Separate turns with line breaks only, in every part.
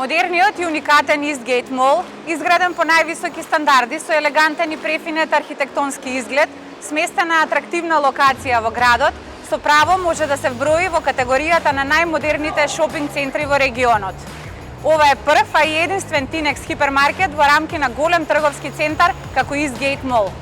Модерниот и уникатен Eastgate Mall, изграден по највисоки стандарди со елегантен и префинет архитектонски изглед, сместен на атрактивна локација во градот, со право може да се вброи во категоријата на најмодерните шопинг центри во регионот. Ова е прв, а и единствен Тинекс хипермаркет во рамки на голем трговски центар како Eastgate Mall.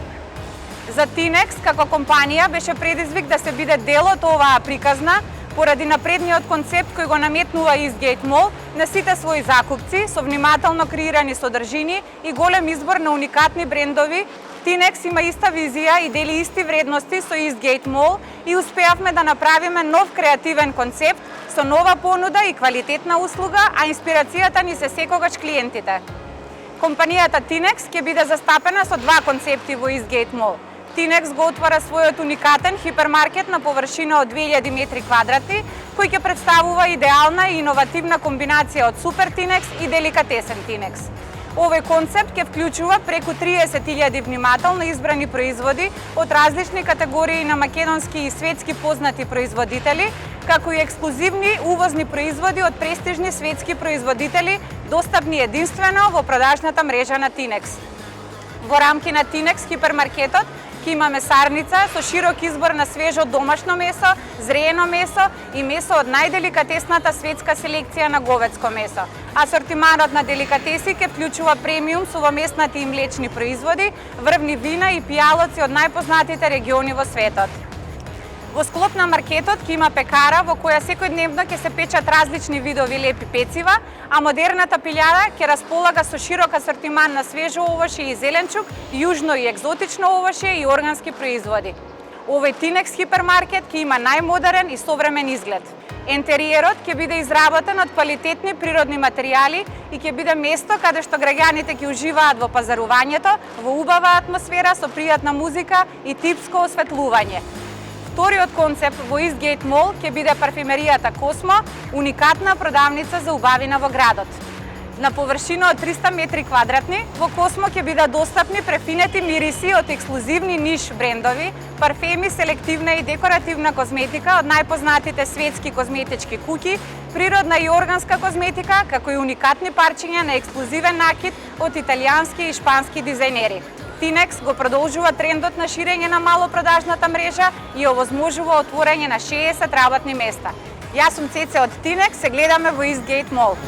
За Тинекс како компанија беше предизвик да се биде дел од оваа приказна, поради напредниот концепт кој го наметнува Eastgate Mall на сите своји закупци со внимателно креирани содржини и голем избор на уникатни брендови. Тинекс има иста визија и дели исти вредности со Eastgate Mall и успеавме да направиме нов креативен концепт со нова понуда и квалитетна услуга, а инспирацијата ни се секогаш клиентите. Компанијата Тинекс ќе биде застапена со два концепти во Eastgate Mall. Тинекс го отвара својот уникатен хипермаркет на површина од 2000 метри квадратни, кој ќе представува идеална и иновативна комбинација од супер Тинекс и деликатесен Тинекс. Овој концепт ќе вклучува преку 30.000 внимателно избрани производи од различни категории на македонски и светски познати производители, како и ексклузивни увозни производи од престижни светски производители, достапни единствено во продажната мрежа на Тинекс. Во рамки на Тинекс хипермаркетот ќе има месарница со широк избор на свежо домашно месо, зреено месо и месо од најделикатесната светска селекција на говедско месо. Асортиманот на деликатеси ќе вклучува премиум сувоместнати и млечни производи, врвни вина и пијалоци од најпознатите региони во светот. Во склоп на маркетот ќе има пекара во која секојдневно ќе се печат различни видови лепи пецива, а модерната пилјара ќе располага со широк асортиман на свежо овошје и зеленчук, јужно и екзотично овошје и органски производи. Овој Тинекс хипермаркет ќе има најмодерен и современ изглед. Ентериерот ќе биде изработен од квалитетни природни материјали и ќе биде место каде што граѓаните ќе уживаат во пазарувањето, во убава атмосфера со пријатна музика и типско осветлување. Вториот концепт во Eastgate Mall ќе биде парфимеријата Космо, уникатна продавница за убавина во градот. На површина од 300 метри квадратни, во Космо ќе бидат достапни префинети мириси од ексклузивни ниш брендови, парфеми, селективна и декоративна козметика од најпознатите светски козметички куќи, природна и органска козметика, како и уникатни парчиња на ексклузивен накид од италијански и шпански дизајнери. Тинекс го продолжува трендот на ширење на малопродажната мрежа и овозможува отворање на 60 работни места. Јас сум Цеце од Тинекс, се гледаме во Eastgate Mall.